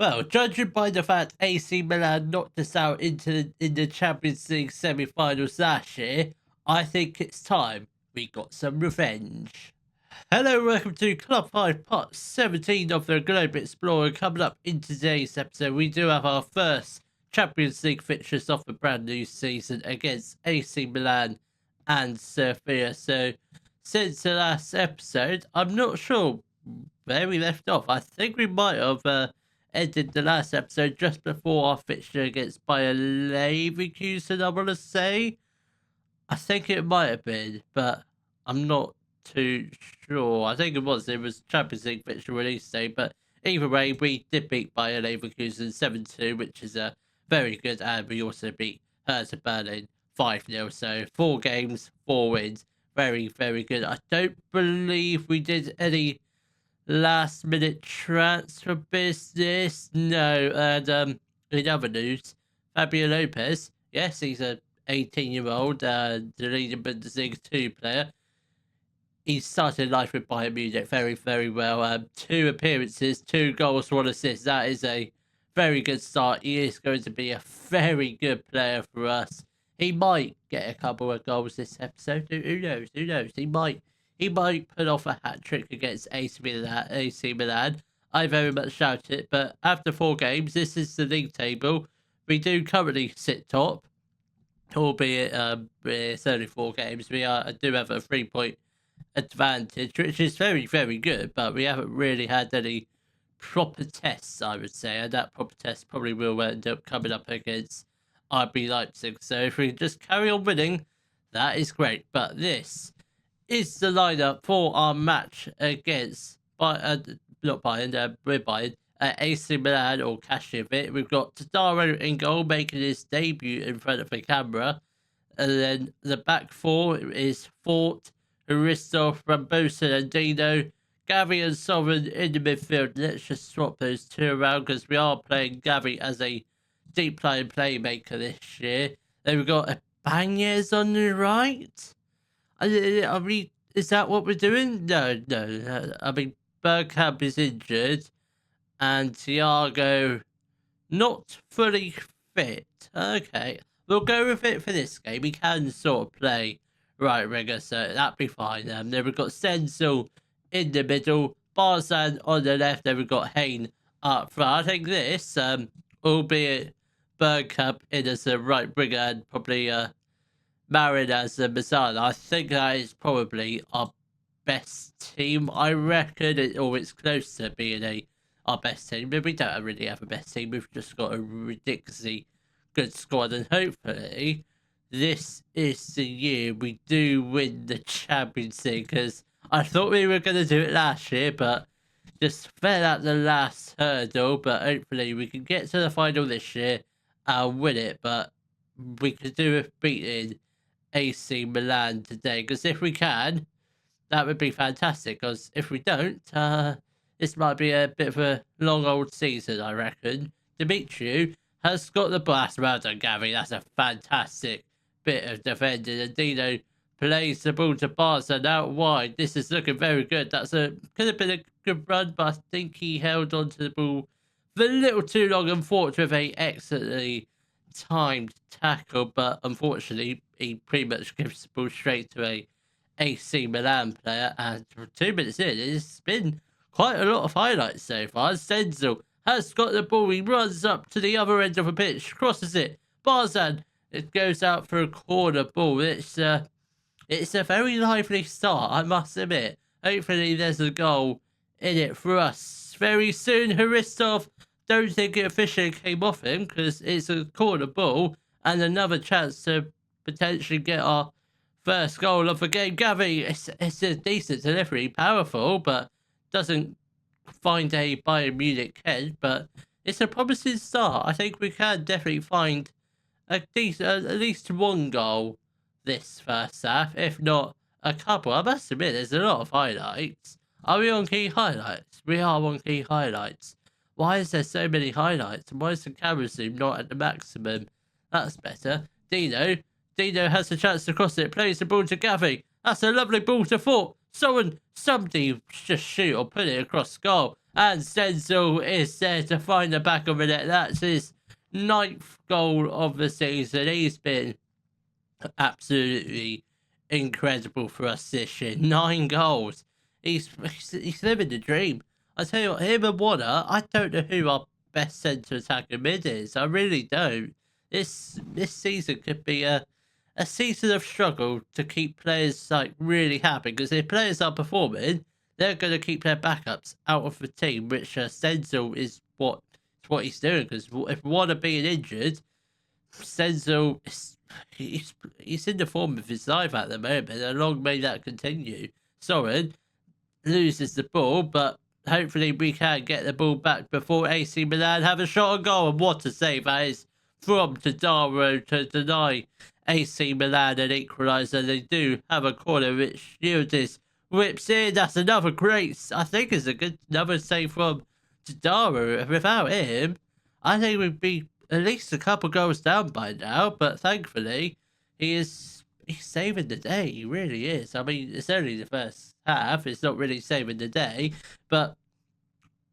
Well, judging by the fact AC Milan knocked us out in the Champions League semi-finals last year, I think it's time we got some revenge. Hello, welcome to Club 5 Part 17 of the Globe Explorer. Coming up in today's episode, we do have our first Champions League fixtures of the brand new season against AC Milan and Sofia. So, since the last episode, I'm not sure where we left off. I think we might have ended the last episode just before our fixture against Bayern Leverkusen, I want to say. I think it might have been, but I'm not too sure. I think it was Champions League fixture release day, but either way, we did beat Bayern Leverkusen 7-2, which is very good, and we also beat Hertha Berlin 5-0. So 4 games, 4 wins. Very, very good. I don't believe we did any last minute transfer business. No. And in other news, Fabio Lopez, yes, he's a 18-year-old, the leading Bundesliga 2 player. He started life with Bayern Munich very, very well. 2 appearances, 2 goals, 1 assist. That is a very good start. He is going to be a very good player for us. He might get a couple of goals this episode. Who knows? Who knows? He might put off a hat-trick against AC Milan. I very much doubt it. But after 4 games, this is the league table. We do currently sit top, albeit it's only 4 games. We do have a 3-point advantage, which is very, very good, but we haven't really had any proper tests, I would say, and that proper test probably will end up coming up against RB Leipzig. So if we just carry on winning, that is great. But this is the lineup for our match against AC Milan, or Kashievit. We've got Tadaro in goal, making his debut in front of the camera, and then the back 4 is Fort, Aristov, Rambosa and Dino, Gavi and Sovereign in the midfield. Let's just swap those 2 around because we are playing Gavi as a deep line playmaker this year. Then we've got Ibanez on the right. Is that what we're doing? No. I mean, Bergkamp is injured and Thiago not fully fit. Okay, we'll go with it for this game. We can sort of play right winger, so that'd be fine. Then we've got Senzel in the middle, Barzan on the left, then we've got Hain up front. I think this, albeit Bergkamp in as a right winger and probably Marin as a Mazzala, I think that is probably our best team. I reckon it's close to being our best team, but we don't really have a best team. We've just got a ridiculously good squad, and hopefully this is the year we do win the Champions League, because I thought we were going to do it last year, but just fell out the last hurdle. But hopefully we can get to the final this year and win it. But we could do with beating AC Milan today, because if we can, that would be fantastic. Because if we don't, this might be a bit of a long old season, I reckon. Dimitri has got the blast. Well done, Gavi. That's a fantastic bit of defending. And Dino plays the ball to Barca out wide. This is looking very good. Could have been a good run, but I think he held on to the ball for a little too long and fought with a excellently timed tackle. But unfortunately, he pretty much gives the ball straight to a AC Milan player. And for 2 minutes in, it's been quite a lot of highlights so far. Senzel has got the ball. He runs up to the other end of the pitch, crosses it. Barzan, it goes out for a corner ball. It's a very lively start, I must admit. Hopefully there's a goal in it for us very soon. Haristov, don't think it officially came off him because it's a corner ball and another chance to potentially get our first goal of the game. Gavi, it's a decent delivery, powerful, but doesn't find a Bayern Munich head. But it's a promising start. I think we can definitely find at least 1 goal this first half, if not a couple. I must admit, there's a lot of highlights. Are we on key highlights? We are on key highlights. Why is there so many highlights? And why is the camera zoom not at the maximum? That's better. Dino has a chance to cross it. Plays the ball to Gavi. That's a lovely ball to Fort. Somebody just shoot or put it across goal. And Stenzel is there to find the back of the net. That's his 9th goal of the season. He's been absolutely incredible for us this year. 9 goals. He's living the dream. I tell you what, him and Warner, I don't know who our best centre attacker mid is. I really don't. This season could be a season of struggle to keep players like really happy, because if players are performing, they're going to keep their backups out of the team, which Stenzel is what he's doing. Because if Warner being injured, Stenzel is he's in the form of his life at the moment, and long may that continue. Soren loses the ball, but hopefully we can get the ball back before AC Milan have a shot on goal. And what a save that is from Tadaro to deny AC Milan an equaliser. They do have a corner which Yildiz whips in. That's another great, I think it's another save from Tadaro. Without him, I think we'd be at least a couple goals down by now, but thankfully he's saving the day. He really is. I mean, it's only the first half. It's not really saving the day, but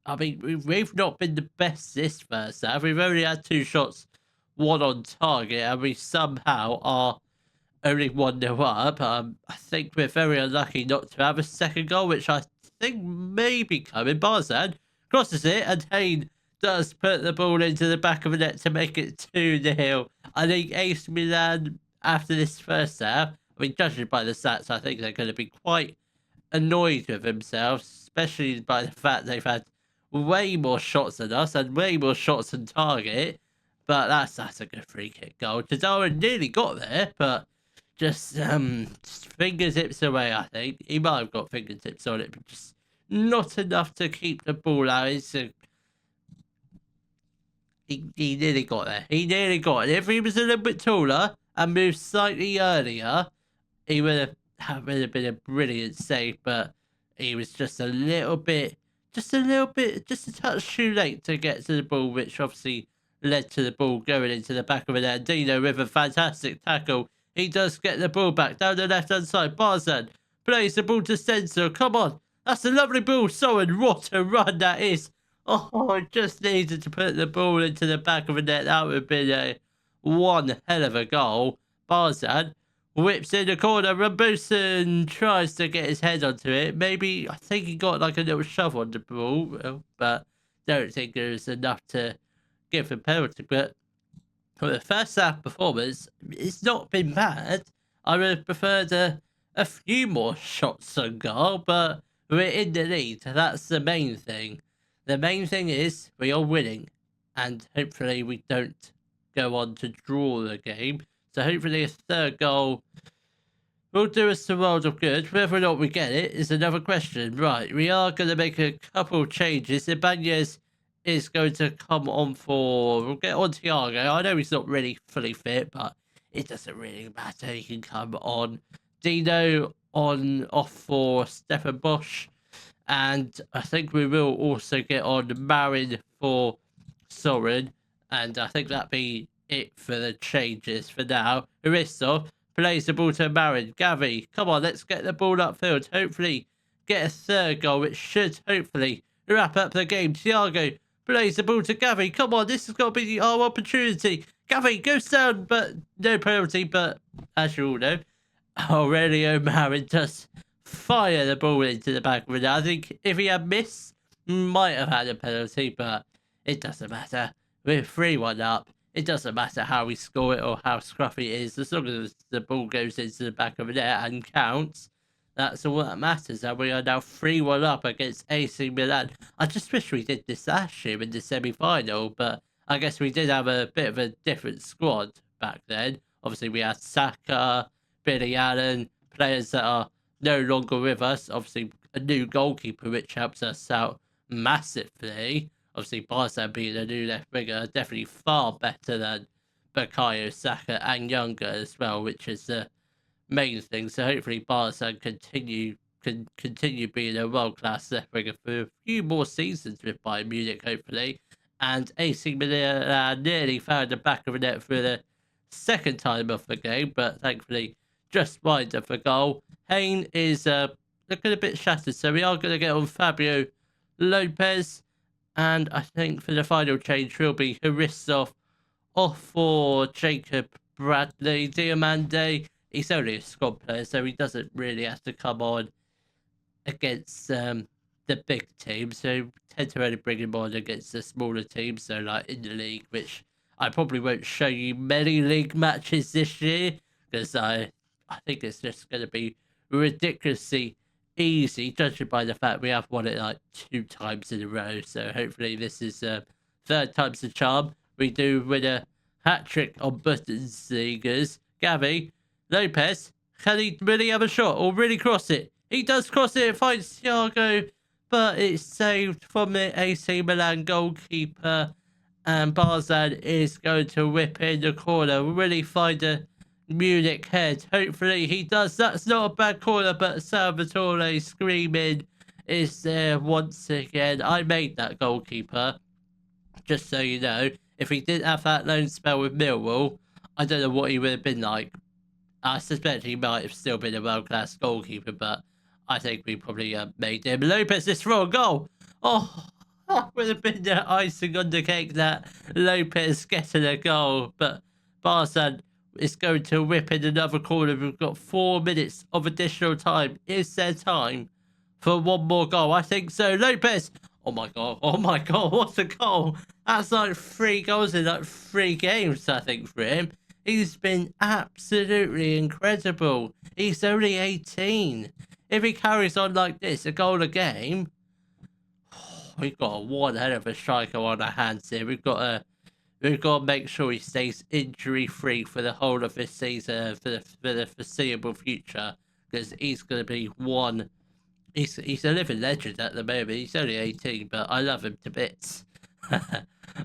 I mean, we've not been the best this first half. We've only had 2 shots, 1 on target, and we somehow are only 1-0 up. I think we're very unlucky not to have a second goal, which I think may be coming. Barzan crosses it, and Hayne does put the ball into the back of the net to make it 2-0. I think AC Milan, after this first half, I mean, judging by the stats, I think they're going to be quite annoyed with themselves, especially by the fact they've had way more shots than us and way more shots on target. But that's a good free kick goal. Tadaro nearly got there, but just fingertips away, I think. He might have got fingertips on it, but just not enough to keep the ball out. He nearly got there. He nearly got it. If he was a little bit taller and moved slightly earlier, he would have been a brilliant save, but he was just a touch too late to get to the ball, which obviously led to the ball going into the back of the net. Dino with a fantastic tackle. He does get the ball back down the left-hand side. Barzan plays the ball to Stenzel. Come on. That's a lovely ball. Soren, what a run that is. Oh, I just needed to put the ball into the back of the net. That would have been one hell of a goal. Barzan whips in the corner. Rambusen tries to get his head onto it. Maybe, I think he got like a little shove on the ball, but don't think there's enough to give a penalty. But for the first half performance, it's not been bad. I would have preferred a few more shots on goal, but we're in the lead. That's the main thing. The main thing is we are winning, and hopefully we don't go on to draw the game. So hopefully a third goal will do us the world of good. Whether or not we get it is another question. Right, we are going to make a couple of changes. Ibanez is going to come on for... We'll get on Thiago. I know he's not really fully fit, but it doesn't really matter. He can come on. Dino off for Stefan Bosch. And I think we will also get on Marin for Soren. And I think that'll be it for the changes for now. Aristov plays the ball to Marin. Gavi, come on, let's get the ball upfield. Hopefully get a third goal, which should hopefully wrap up the game. Thiago plays the ball to Gavi. Come on, this has got to be our opportunity. Gavi goes down, but no penalty. But as you all know, Aurelio Marin does fire the ball into the back of the net. I think if he had missed, might have had a penalty, but it doesn't matter. We're 3-1 up. It doesn't matter how we score it or how scruffy it is. As long as the ball goes into the back of the net and counts, that's all that matters. And we are now 3-1 up against AC Milan. I just wish we did this last year in the semi-final, but I guess we did have a bit of a different squad back then. Obviously, we had Saka, Billy Allen, players that are no longer with us. Obviously, a new goalkeeper, which helps us out massively. Obviously, Barca being a new left winger, definitely far better than Bukayo Saka and Younger as well, which is the main thing. So hopefully, Barca can continue being a world-class left winger for a few more seasons with Bayern Munich, hopefully. And AC Milan nearly found the back of the net for the second time of the game, but thankfully just wide of the goal. Hayne is looking a bit shattered, so we are going to get on Fabio Lopez. And I think for the final change will be Haristov off for Jacob Bradley. Diamande, he's only a squad player, so he doesn't really have to come on against the big teams. So tend to only bring him on against the smaller teams, so like in the league, which I probably won't show you many league matches this year because I think it's just going to be ridiculously easy, judging by the fact we have won it like 2 times in a row. So hopefully this is third time's the charm. We do win a hat trick on Bundesliga's. Gavi Lopez, can he really have a shot or really cross it? He does cross it, finds Thiago, but it's saved from the AC Milan goalkeeper. And Barzan is going to whip in the corner, really find a Munich head. Hopefully he does. That's not a bad corner, but Salvatore screaming is there once again. I made that goalkeeper, just so you know. If he didn't have that loan spell with Millwall, I don't know what he would have been like. I suspect he might have still been a world-class goalkeeper, but I think we probably made him. Lopez is for a goal. Oh, that would have been the icing on the cake, that Lopez getting a goal. But Barca is going to whip in another corner. We've got 4 minutes of additional time. Is there time for one more goal? I think so. Lopez. Oh my god. Oh my god. What a goal. That's like 3 goals in like 3 games, I think, for him. He's been absolutely incredible. He's only 18. If he carries on like this, a goal a game, we've got one hell of a striker on our hands here. We've got to make sure he stays injury free for the whole of this season, for the foreseeable future, because he's going to be one. He's a living legend at the moment. He's only 18, but I love him to bits.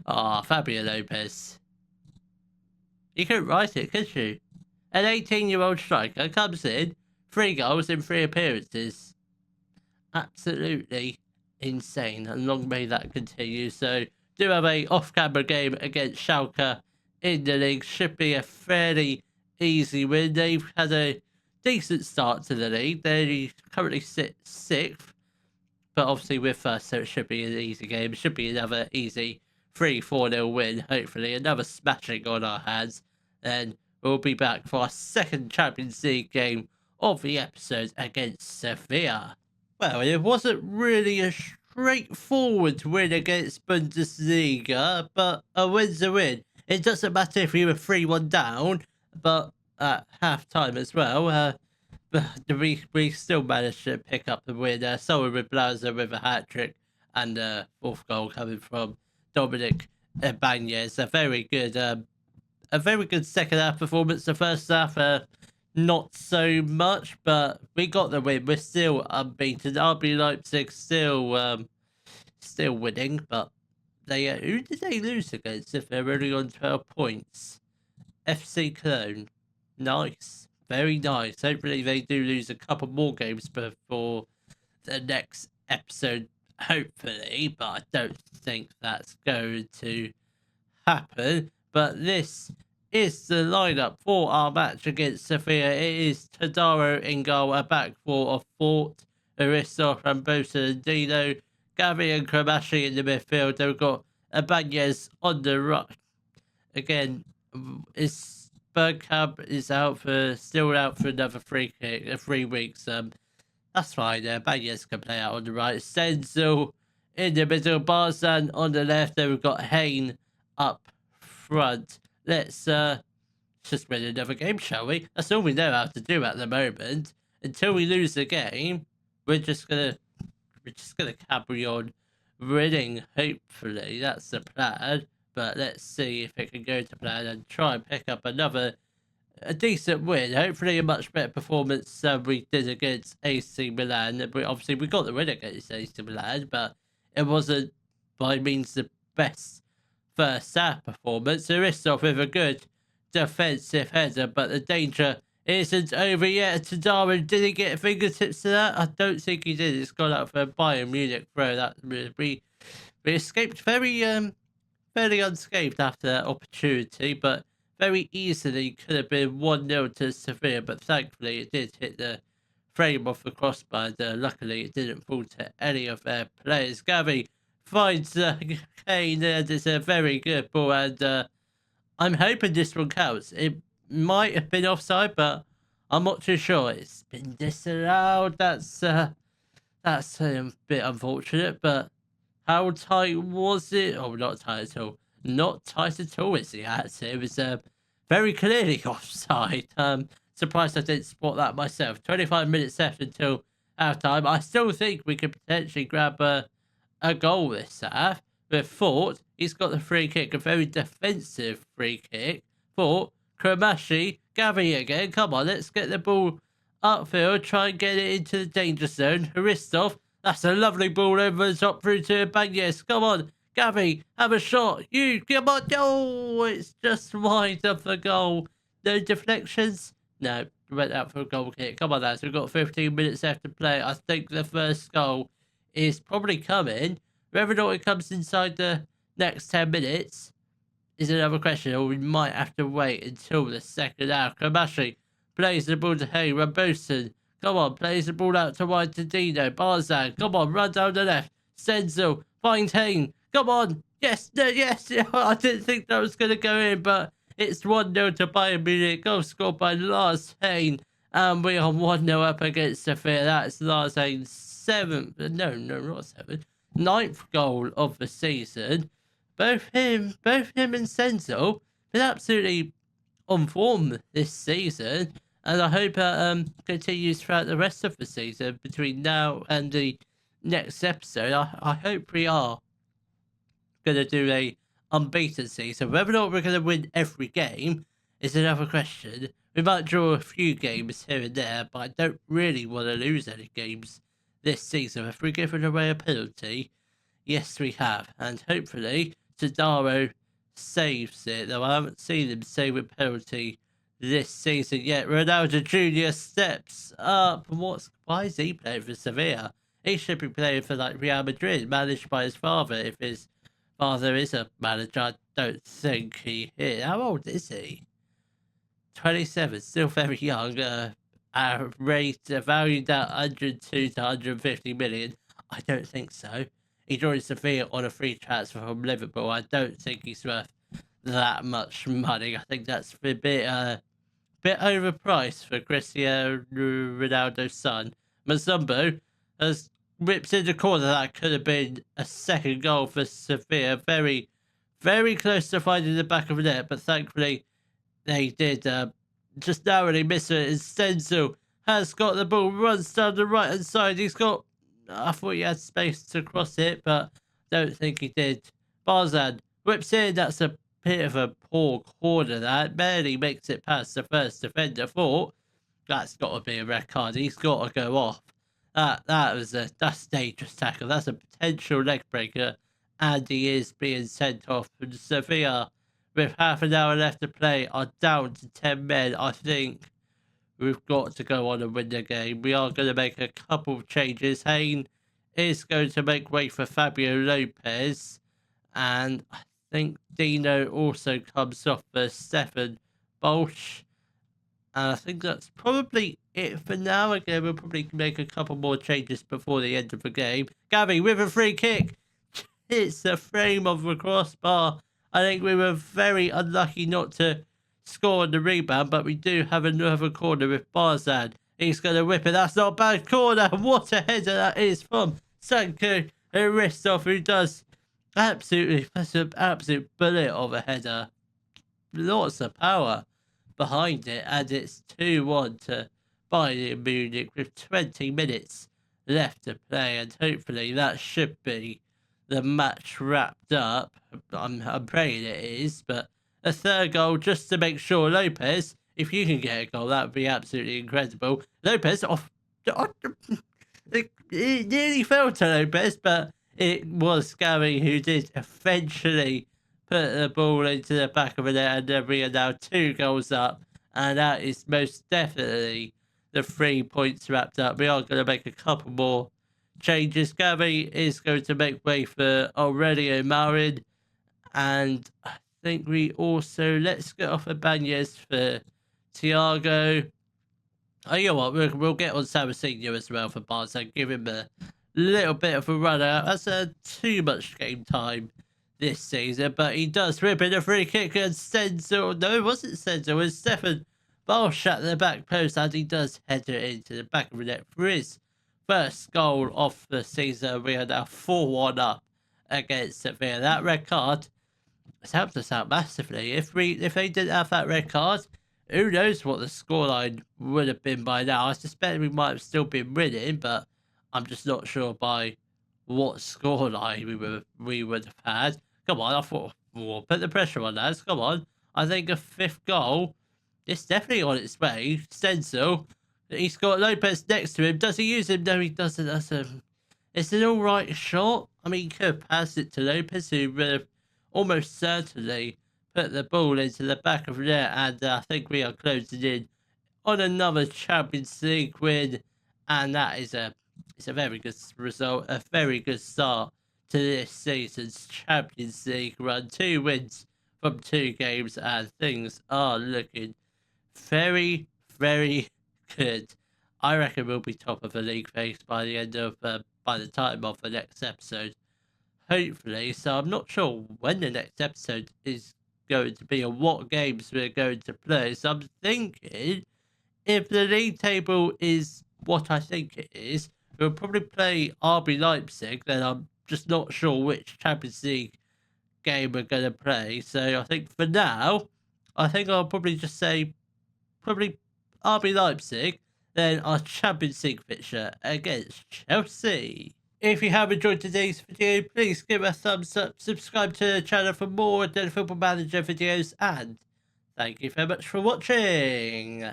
Fabio Lopez. You couldn't write it, could you? An 18-year-old striker comes in, 3 goals in 3 appearances. Absolutely insane, and long may that continue. So, do have a off-camera game against Schalke in the league. Should be a fairly easy win. They've had a decent start to the league. They currently sit 6th, but obviously we're first, so it should be an easy game. It should be another easy 3-4-0 win, hopefully. Another smashing on our hands. Then we'll be back for our second Champions League game of the episode against Sevilla. Well, it wasn't really a straightforward win against Bundesliga, but a win's a win. It doesn't matter if we were 3-1 down, but at half-time as well, but we still managed to pick up the win. So with Blazer with a hat-trick, and 4th goal coming from Dominic Ibanez. A very good second half performance. The first half, not so much, but we got the win. We're still unbeaten. RB Leipzig still winning, but they who did they lose against if they're only on 12 points? FC Cologne. Nice. Very nice. Hopefully they do lose a couple more games before the next episode, hopefully, but I don't think that's going to happen. But this is the lineup for our match against Sevilla. It is Tadaro in goal, a back 4 of Fort, Aristo, Rambosa and Dino, Gavi and Kramashi in the midfield. They've got Ibanez on the right. Again, Bergkamp is still out for another 3 weeks. That's fine. Ibanez can play out on the right. Stenzel in the middle. Barzan on the left. Then we've got Hain up front. Let's just win another game, shall we? That's all we know how to do at the moment. Until we lose the game, we're just gonna carry on winning. Hopefully, that's the plan. But let's see if it can go to plan and try and pick up a decent win. Hopefully, a much better performance than we did against AC Milan. Obviously, we got the win against AC Milan, but it wasn't by means the best first half performance. Aristov with a good defensive header, but the danger isn't over yet. Tadaro, did he get fingertips to that? I don't think he did. It's gone out for a Bayern Munich throw. That we escaped fairly unscathed after that opportunity, but very easily could have been 1-0 to Sevilla, but thankfully it did hit the frame off the crossbar. And, luckily, it didn't fall to any of their players. Gavi finds Kane, and it's a very good ball. And I'm hoping this one counts. It might have been offside, but I'm not too sure. It's been disallowed. That's a bit unfortunate, but how tight was it? Oh, not tight at all. Not tight at all, it's the answer. It was very clearly offside. Surprised I didn't spot that myself. 25 minutes left until halftime. I still think we could potentially grab a goal this half. But Fort, he's got the free kick, a very defensive free kick. Fort, Kramashi, Gavi again. Come on, let's get the ball upfield, try and get it into the danger zone. Haristov, that's a lovely ball over the top through to Banyes. Come on, Gavi, have a shot. You, come on. Oh, it's just wide of the goal. No deflections. No, went out for a goal kick. Come on, lads. We've got 15 minutes left to play. I think the first goal is probably coming. Whether or not it comes inside the next 10 minutes is another question, or we might have to wait until the second half. Kamashi plays the ball to Hay. Rambosen, come on, plays the ball out to wide to Dino. Barzan, come on, run down the left. Senzel, finds Hayne. Come on. Yes, no, yes. I didn't think that was going to go in, but it's 1-0 to Bayern Munich. Goal scored by Lars Hayne. And we are 1-0 up against Sofia. That's Lars Hayne's seventh. No, not seventh. Ninth goal of the season. Both him and Senzel been absolutely on form this season, and I hope that continues throughout the rest of the season between now and the next episode. I hope we are going to do a unbeaten season. Whether or not we're going to win every game is another question. We might draw a few games here and there, but I don't really want to lose any games this season. If we're giving away a penalty, yes we have, and hopefully Tadaro saves it, though I haven't seen him save a penalty this season yet. Ronaldo Jr. steps up. Why is he playing for Sevilla? He should be playing for like Real Madrid, managed by his father. If his father is a manager, I don't think he is. How old is he? 27, still very young. Rate valued at 102 to 150 million. I don't think so. He joined Sevilla on a free transfer from Liverpool. I don't think he's worth that much money. I think that's a bit overpriced for Cristiano Ronaldo's son. Mazumbo has whipped in the corner. That could have been a second goal for Sevilla. Very, very close to finding the back of the net, but thankfully they did just narrowly miss it. And Senzel has got the ball, runs down the right hand side. I thought he had space to cross it, but don't think he did. Barzan whips in. That's a bit of a poor corner. That barely makes it past the first defender. Thought that's got to be a red card. He's got to go off. That's a dangerous tackle. That's a potential leg breaker, and he is being sent off. And Sevilla, with half an hour left to play, are down to 10 men. I think we've got to go on and win the game. We are going to make a couple of changes. Hayne is going to make way for Fabio Lopez, and I think Dino also comes off for Stefan Bolsch. And I think that's probably it for now. Again, we'll probably make a couple more changes before the end of the game. Gavi with a free kick. It's the frame of the crossbar. I think we were very unlucky not to score on the rebound, but we do have another corner with Barzan. He's going to whip it. That's not a bad corner. What a header that is from Sanko Aristov, who does absolutely, that's an absolute bullet of a header. Lots of power behind it, and it's 2-1 to Bayern Munich with 20 minutes left to play, and hopefully that should be the match wrapped up. I'm praying it is, but a third goal just to make sure. Lopez, if you can get a goal, that would be absolutely incredible. Lopez off. It nearly fell to Lopez, but it was Gary who did eventually put the ball into the back of the net, and then we are now 2 goals up, and that is most definitely the 3 points wrapped up. We are going to make a couple more changes. Gary is going to make way for Aurelio Marin, and I think we also, let's get off of Banyes for Thiago, Oh, you know what? We'll get on Sam Senior as well for Barca. Give him a little bit of a run out. That's too much game time this season, but he does rip in a free kick and Stenzel. No, it wasn't Stenzel. It was Stefan Balshat at the back post, and he does header it into the back of the net for his first goal of the season. We are now 4-1 up against Sevilla. That red card has helped us out massively. If they didn't have that red card, who knows what the scoreline would have been by now. I suspect we might have still been winning, but I'm just not sure by what scoreline we would have had. Come on, I thought we'll put the pressure on us. Come on. I think a fifth goal is definitely on its way. Stencil, he's got Lopez next to him. Does he use him? No, he doesn't. It's an alright shot. I mean, he could have passed it to Lopez, who would have almost certainly put the ball into the back of the net, and I think we are closing in on another Champions League win, and that is it's a very good result, a very good start to this season's Champions League run. 2 wins from 2 games, and things are looking very, very good. I reckon we'll be top of the league phase by the end of by the time of the next episode, hopefully. So I'm not sure when the next episode is going to be and what games we're going to play. So I'm thinking if the league table is what I think it is, we'll probably play RB Leipzig. Then I'm just not sure which Champions League game we're going to play. So I think for now, I think I'll probably just say probably RB Leipzig, then our Champions League fixture against Chelsea. If you have enjoyed today's video, please give a thumbs up, subscribe to the channel for more Daily Football Manager videos, and thank you very much for watching.